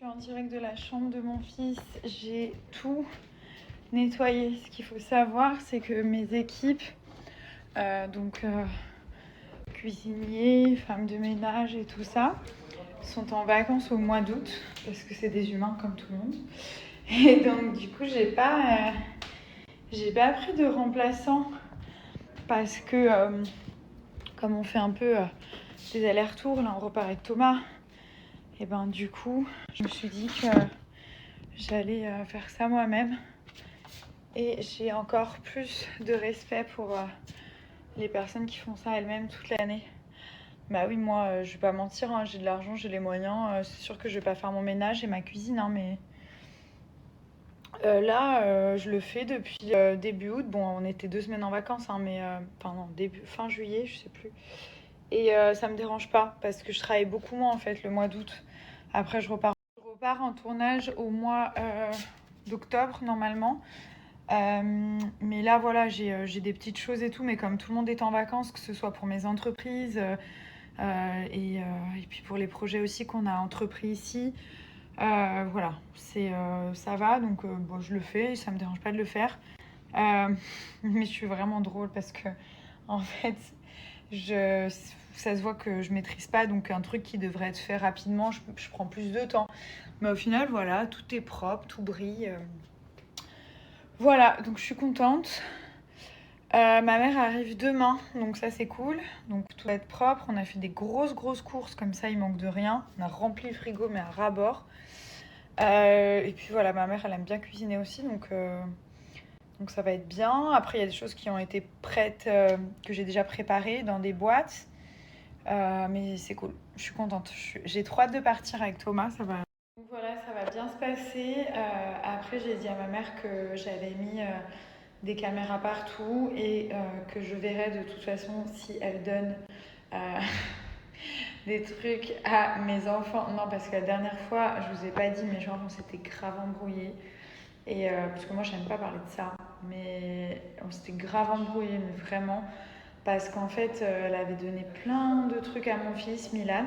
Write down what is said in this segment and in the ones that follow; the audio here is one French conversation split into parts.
suis en direct de la chambre de mon fils. J'ai tout nettoyé. Ce qu'il faut savoir, c'est que mes équipes, cuisiniers, femmes de ménage et tout ça, sont en vacances au mois d'août parce que c'est des humains comme tout le monde. Et donc du coup, j'ai pas pris de remplaçant parce que comme on fait un peu des allers-retours, là on repart avec Thomas. Et ben du coup, je me suis dit que j'allais faire ça moi-même. Et j'ai encore plus de respect pour les personnes qui font ça elles-mêmes toute l'année. Bah oui, moi, je vais pas mentir, hein, j'ai de l'argent, j'ai les moyens. C'est sûr que je vais pas faire mon ménage et ma cuisine, hein, mais là, je le fais depuis début août. Bon, on était 2 semaines en vacances, hein, mais fin juillet, je sais plus. Et ça me dérange pas parce que je travaille beaucoup moins en fait le mois d'août. Après, je repars en tournage au mois d'octobre normalement. Mais là, voilà, j'ai des petites choses et tout, mais comme tout le monde est en vacances, que ce soit pour mes entreprises et puis pour les projets aussi qu'on a entrepris ici, voilà, ça va, donc bon, je le fais, ça me dérange pas de le faire. Mais je suis vraiment drôle parce que, en fait, ça se voit que je maîtrise pas, donc un truc qui devrait être fait rapidement, je prends plus de temps. Mais au final, voilà, tout est propre, tout brille. Voilà, donc je suis contente. Ma mère arrive demain, donc ça c'est cool. Donc tout va être propre. On a fait des grosses courses, comme ça il manque de rien. On a rempli le frigo, mais à ras-bord. Et puis voilà, ma mère elle aime bien cuisiner aussi, donc ça va être bien. Après il y a des choses qui ont été prêtes, que j'ai déjà préparées dans des boîtes. Mais c'est cool, je suis contente. J'ai trop hâte de partir avec Thomas, ça va. Donc voilà, ça va bien se passer. Après j'ai dit à ma mère que j'avais mis des caméras partout et que je verrai de toute façon si elle donne euh, des trucs à mes enfants. Non, parce que la dernière fois, je vous ai pas dit, mais genre on s'était grave embrouillés. Et parce que moi j'aime pas parler de ça, mais on s'était grave embrouillés, mais vraiment. Parce qu'en fait, elle avait donné plein de trucs à mon fils, Milan.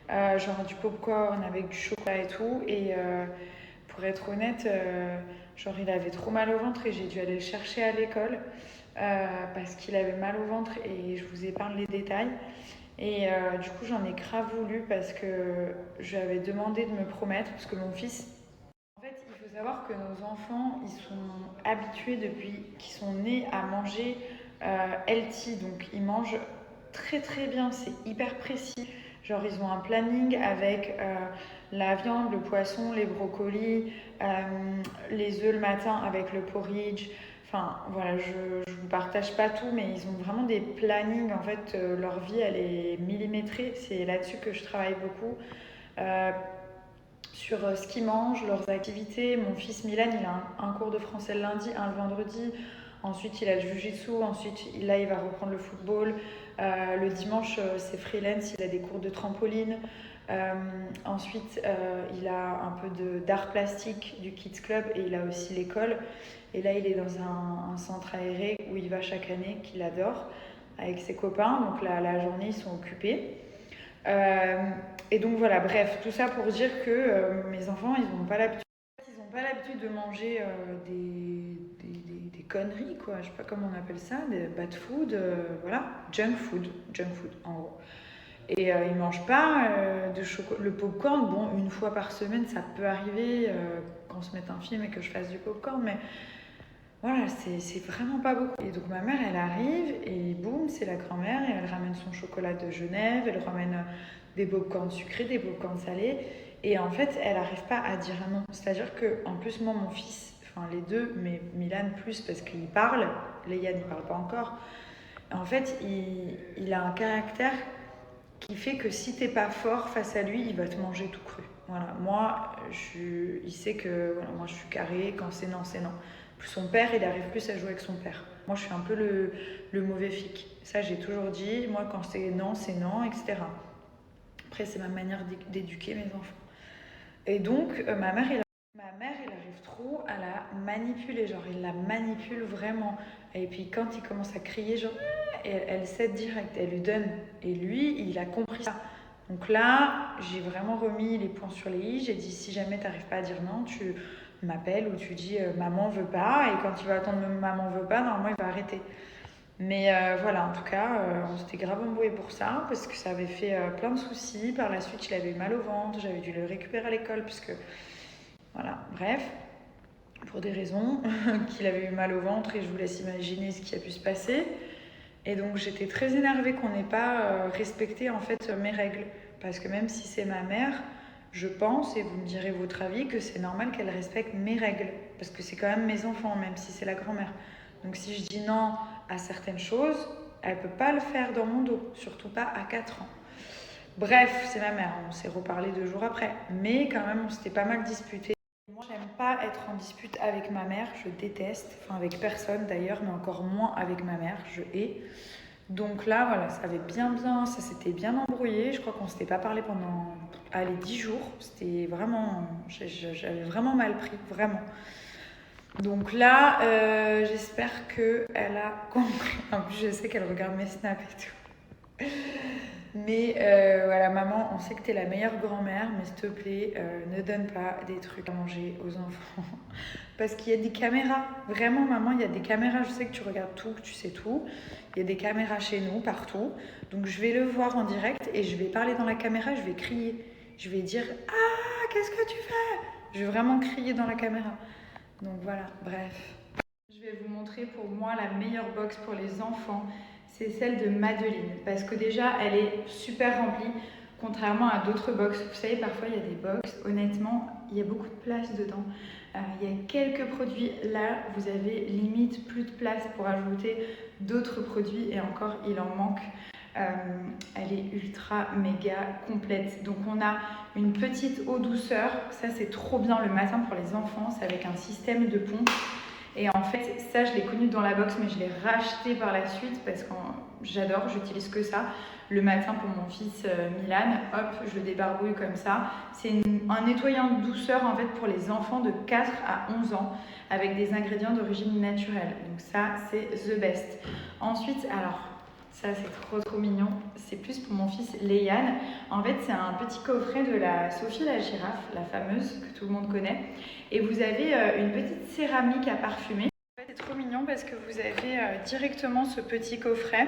Genre du popcorn avec du chocolat et tout. Et pour être honnête, genre il avait trop mal au ventre et j'ai dû aller le chercher à l'école parce qu'il avait mal au ventre et je vous épargne les détails. Et du coup j'en ai grave voulu parce que je lui avais demandé de me promettre parce que mon fils... En fait, il faut savoir que nos enfants, ils sont habitués depuis qu'ils sont nés à manger healthy, donc ils mangent très très bien, c'est hyper précis. Genre ils ont un planning avec la viande, le poisson, les brocolis, les œufs le matin avec le porridge. Enfin voilà, je ne vous partage pas tout, mais ils ont vraiment des plannings. En fait, leur vie, elle est millimétrée. C'est là-dessus que je travaille beaucoup. Euh, sur ce qu'ils mangent, leurs activités. Mon fils Milan, il a un cours de français le lundi, un le vendredi. Ensuite, il a le jiu-jitsu. Ensuite, là, il va reprendre le football. Le dimanche, c'est freelance. Il a des cours de trampoline. Ensuite, il a un peu d'art plastique du Kids Club et il a aussi l'école. Et là, il est dans un centre aéré où il va chaque année, qu'il adore, avec ses copains. Donc la journée, ils sont occupés. Et donc voilà, bref, tout ça pour dire que mes enfants, ils n'ont pas l'habitude de manger des conneries, quoi. Je sais pas comment on appelle ça, des bad food, voilà, junk food en gros. Et ils mangent pas de chocolat. Le popcorn, bon, une fois par semaine, ça peut arriver quand on se met un film et que je fasse du popcorn, mais voilà, c'est vraiment pas beaucoup. Et donc ma mère, elle arrive et boum, c'est la grand-mère et elle ramène son chocolat de Genève, elle ramène des pop-corns sucrés, des pop-corns salés. Et en fait, elle n'arrive pas à dire non. C'est-à-dire que en plus, moi, mon fils, enfin les deux, mais Milan plus parce qu'il parle, Léa n'y parle pas encore. En fait, il a un caractère qui fait que si t'es pas fort face à lui, il va te manger tout cru. Voilà, moi, il sait que voilà, moi je suis carré, quand c'est non, c'est non. Son père, il arrive plus à jouer avec son père. Moi, je suis un peu le mauvais flic. Ça, j'ai toujours dit. Moi, quand c'est non, etc. Après, c'est ma manière d'éduquer mes enfants. Et donc, ma mère, il arrive trop à la manipuler. Genre, il la manipule vraiment. Et puis, quand il commence à crier, genre, elle cède direct. Elle lui donne. Et lui, il a compris ça. Donc là, j'ai vraiment remis les points sur les i. J'ai dit, si jamais tu n'arrives pas à dire non, tu m'appelles ou tu dis maman veut pas. Et quand il va attendre maman veut pas, normalement il va arrêter. Mais voilà, en tout cas, on s'était grave embrouillé pour ça parce que ça avait fait plein de soucis. Par la suite, il avait eu mal au ventre, j'avais dû le récupérer à l'école parce que voilà, bref, pour des raisons qu'il avait eu mal au ventre et je vous laisse imaginer ce qui a pu se passer. Et donc j'étais très énervée qu'on n'ait pas respecté en fait mes règles parce que même si c'est ma mère, je pense, et vous me direz votre avis, que c'est normal qu'elle respecte mes règles parce que c'est quand même mes enfants, même si c'est la grand-mère. Donc si je dis non à certaines choses, elle ne peut pas le faire dans mon dos, surtout pas à 4 ans. Bref, c'est ma mère, on s'est reparlé 2 jours après, mais quand même on s'était pas mal disputé. Moi j'aime pas être en dispute avec ma mère, je déteste, enfin avec personne d'ailleurs, mais encore moins avec ma mère, je hais. Donc là voilà, ça s'était bien embrouillé, je crois qu'on s'était pas parlé pendant 10 jours, c'était vraiment, j'avais vraiment mal pris, vraiment. Donc là, j'espère qu'elle a compris. En plus, je sais qu'elle regarde mes snaps et tout. Mais voilà, maman, on sait que t'es la meilleure grand-mère, mais s'il te plaît, ne donne pas des trucs à manger aux enfants. Parce qu'il y a des caméras. Vraiment, maman, il y a des caméras. Je sais que tu regardes tout, que tu sais tout. Il y a des caméras chez nous, partout. Donc je vais le voir en direct et je vais parler dans la caméra, je vais crier. Je vais dire « Ah, qu'est-ce que tu fais ?» Je vais vraiment crier dans la caméra. Donc voilà, bref. Je vais vous montrer pour moi la meilleure box pour les enfants. C'est celle de Madeline. Parce que déjà, elle est super remplie. Contrairement à d'autres box. Vous savez, parfois, il y a des box. Honnêtement, il y a beaucoup de place dedans. Il y a quelques produits. Là, vous avez limite plus de place pour ajouter d'autres produits. Et encore, il en manque. Elle est ultra méga complète. Donc on a une petite eau douceur, ça c'est trop bien le matin pour les enfants, c'est avec un système de pompe. Et en fait ça je l'ai connu dans la box mais je l'ai racheté par la suite parce que j'adore, j'utilise que ça. Le matin pour mon fils Milan, hop, je le débarbouille comme ça. C'est un nettoyant de douceur en fait pour les enfants de 4 à 11 ans avec des ingrédients d'origine naturelle. Donc ça c'est the best. Ensuite alors ça, c'est trop mignon. C'est plus pour mon fils Léane. En fait, c'est un petit coffret de la Sophie la girafe, la fameuse que tout le monde connaît. Et vous avez une petite céramique à parfumer. En fait, c'est trop mignon parce que vous avez directement ce petit coffret.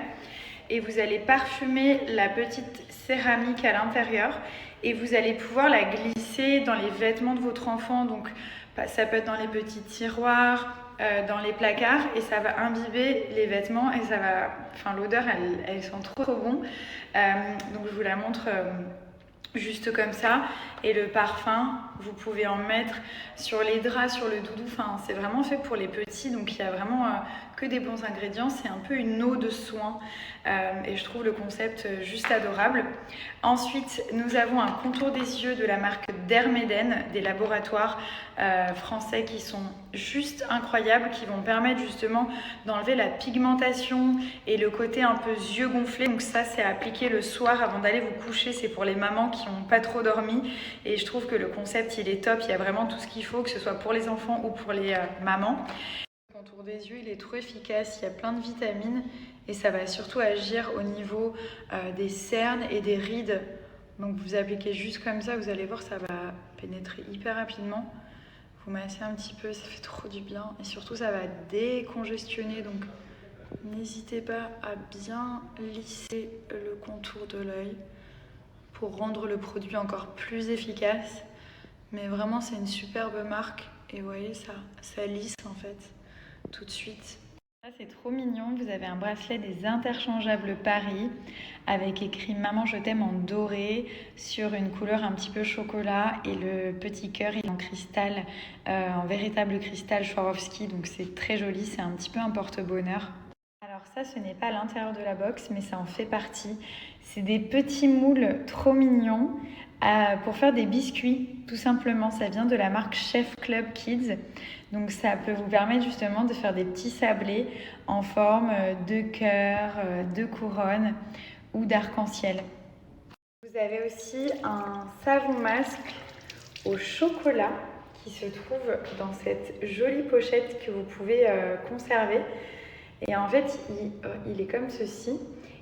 Et vous allez parfumer la petite céramique à l'intérieur. Et vous allez pouvoir la glisser dans les vêtements de votre enfant. Donc, ça peut être dans les petits tiroirs, dans les placards, et ça va imbiber les vêtements et ça va, enfin l'odeur elle sent trop bon. Donc je vous la montre juste comme ça. Et le parfum, vous pouvez en mettre sur les draps, sur le doudou. Enfin, c'est vraiment fait pour les petits. Donc, il y a vraiment que des bons ingrédients. C'est un peu une eau de soin. Et je trouve le concept juste adorable. Ensuite, nous avons un contour des yeux de la marque Dermeden, des laboratoires français qui sont juste incroyables, qui vont permettre justement d'enlever la pigmentation et le côté un peu yeux gonflés. Donc ça, c'est à appliquer le soir avant d'aller vous coucher. C'est pour les mamans qui n'ont pas trop dormi. Et je trouve que le concept, il est top. Il y a vraiment tout ce qu'il faut, que ce soit pour les enfants ou pour les mamans. Le contour des yeux, il est trop efficace. Il y a plein de vitamines. Et ça va surtout agir au niveau des cernes et des rides. Donc vous appliquez juste comme ça, vous allez voir, ça va pénétrer hyper rapidement. Vous massez un petit peu, ça fait trop du bien. Et surtout, ça va décongestionner. Donc n'hésitez pas à bien lisser le contour de l'œil pour rendre le produit encore plus efficace. Mais vraiment, c'est une superbe marque. Et vous voyez, ça lisse en fait tout de suite. Ça, c'est trop mignon. Vous avez un bracelet des interchangeables Paris avec écrit Maman je t'aime en doré sur une couleur un petit peu chocolat et le petit cœur il est en cristal, en véritable cristal Swarovski, donc c'est très joli, c'est un petit peu un porte-bonheur. Alors ça, ce n'est pas à l'intérieur de la box, mais ça en fait partie. C'est des petits moules trop mignons pour faire des biscuits, tout simplement. Ça vient de la marque Chef Club Kids. Donc ça peut vous permettre justement de faire des petits sablés en forme de cœur, de couronne ou d'arc-en-ciel. Vous avez aussi un savon masque au chocolat qui se trouve dans cette jolie pochette que vous pouvez conserver. Et en fait, il est comme ceci.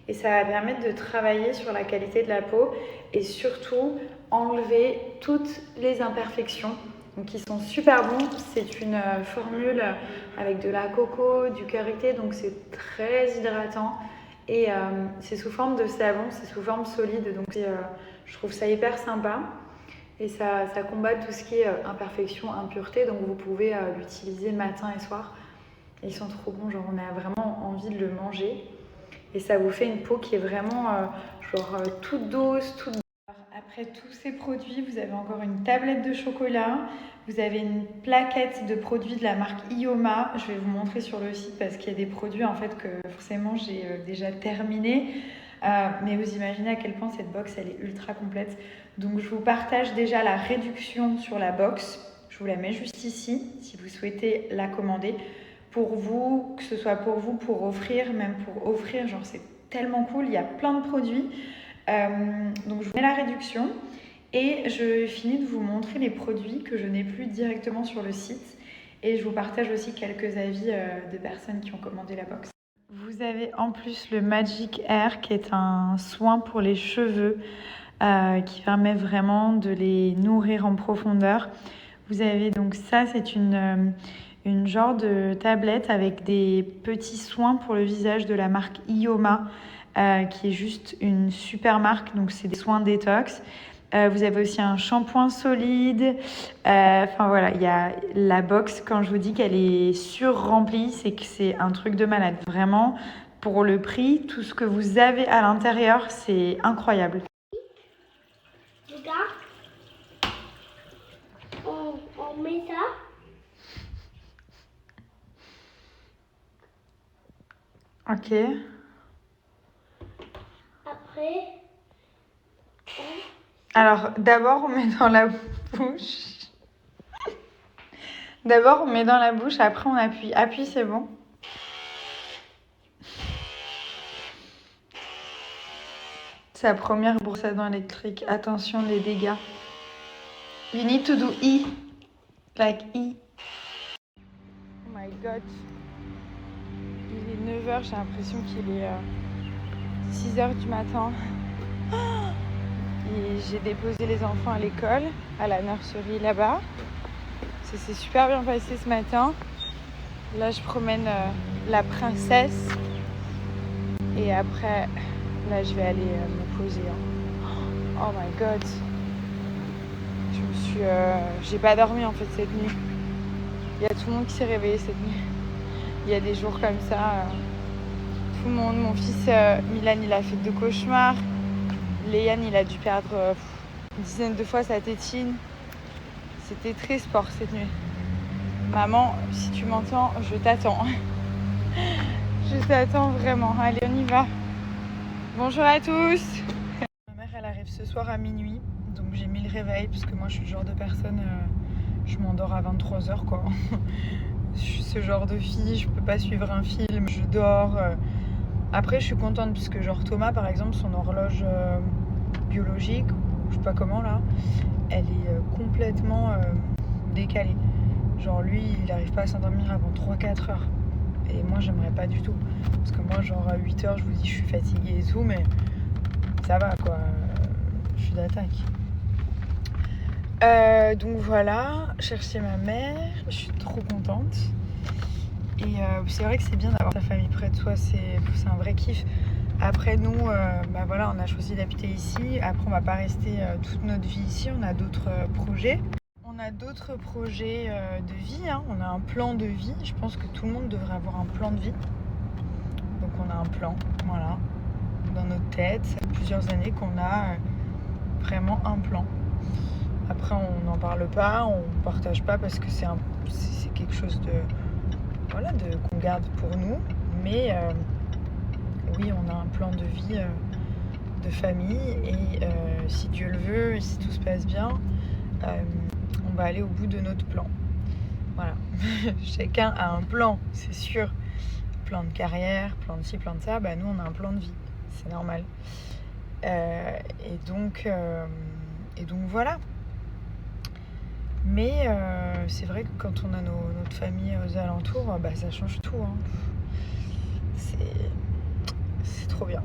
et ça va permettre de travailler sur la qualité de la peau et surtout enlever toutes les imperfections. Donc ils sont super bons, c'est une formule avec de la coco, du karité, donc c'est très hydratant et c'est sous forme de savon, c'est sous forme solide, donc je trouve ça hyper sympa et ça combat tout ce qui est imperfection, impureté, donc vous pouvez l'utiliser matin et soir. Et ils sont trop bons, genre on a vraiment envie de le manger et ça vous fait une peau qui est vraiment toute douce, toute. Après tous ces produits, vous avez encore une tablette de chocolat, vous avez une plaquette de produits de la marque Ioma. Je vais vous montrer sur le site parce qu'il y a des produits en fait que forcément j'ai déjà terminés. Mais vous imaginez à quel point cette box elle est ultra complète. Donc je vous partage déjà la réduction sur la box. Je vous la mets juste ici si vous souhaitez la commander. Pour vous, que ce soit pour vous, pour offrir, même pour offrir, genre c'est tellement cool, il y a plein de produits. Donc je vous mets la réduction et je finis de vous montrer les produits que je n'ai plus directement sur le site et je vous partage aussi quelques avis de personnes qui ont commandé la box. Vous avez en plus le Magic Air qui est un soin pour les cheveux qui permet vraiment de les nourrir en profondeur. Vous avez donc ça, c'est une genre de tablette avec des petits soins pour le visage de la marque Ioma. Qui est juste une super marque, donc c'est des soins détox. Vous avez aussi un shampoing solide. Enfin voilà, il y a la box, quand je vous dis qu'elle est sur-remplie, c'est que c'est un truc de malade. Vraiment, pour le prix, tout ce que vous avez à l'intérieur, c'est incroyable. Regarde, on met ça. Ok. Après, Alors, d'abord, on met dans la bouche. D'abord, on met dans la bouche, après, on appuie. Appuie, c'est bon. C'est la première brosse à dents électrique. Attention, les dégâts. You need to do E. Like E. Oh my god. Il est 9h, j'ai l'impression qu'il est 6h du matin. Et j'ai déposé les enfants à l'école, à la nurserie là-bas. Ça s'est super bien passé ce matin. Là, je promène la princesse. Et après, là, je vais aller me poser. Oh my god. J'ai pas dormi en fait cette nuit. Il y a tout le monde qui s'est réveillé cette nuit. Il y a des jours comme ça. Tout le monde. Mon fils Milan, il a fait 2 cauchemars. Léane, il a dû perdre une dizaine de fois sa tétine. C'était très sport cette nuit. Maman, si tu m'entends, je t'attends. Je t'attends vraiment. Allez, on y va. Bonjour à tous. Ma mère, elle arrive ce soir à minuit. Donc j'ai mis le réveil parce que moi, je suis le genre de personne... je m'endors à 23h quoi. Je suis ce genre de fille, je peux pas suivre un film, je dors. Après, je suis contente puisque genre Thomas, par exemple, son horloge biologique, je sais pas comment là, elle est complètement décalée. Genre lui, il n'arrive pas à s'endormir avant 3-4 heures. Et moi, j'aimerais pas du tout. Parce que moi, genre à 8 heures, je vous dis, je suis fatiguée et tout, mais ça va quoi. Je suis d'attaque. Donc voilà, chercher ma mère, je suis trop contente. Et c'est vrai que c'est bien d'avoir sa famille près de soi, c'est un vrai kiff. Après nous, voilà, on a choisi d'habiter ici. Après on va pas rester toute notre vie ici, on a d'autres projets. On a d'autres projets de vie, hein. On a un plan de vie. Je pense que tout le monde devrait avoir un plan de vie. Donc on a un plan, voilà, dans notre tête. Ça fait plusieurs années qu'on a vraiment un plan. Après, on n'en parle pas, on ne partage pas parce que c'est quelque chose qu'on garde pour nous. Mais oui, on a un plan de vie de famille et si Dieu le veut, et si tout se passe bien, on va aller au bout de notre plan. Voilà. Chacun a un plan, c'est sûr. Plan de carrière, plan de ci, plan de ça. Bah, nous, on a un plan de vie. C'est normal. Et donc voilà. Mais c'est vrai que quand on a notre famille aux alentours, ça change tout. Hein. C'est trop bien.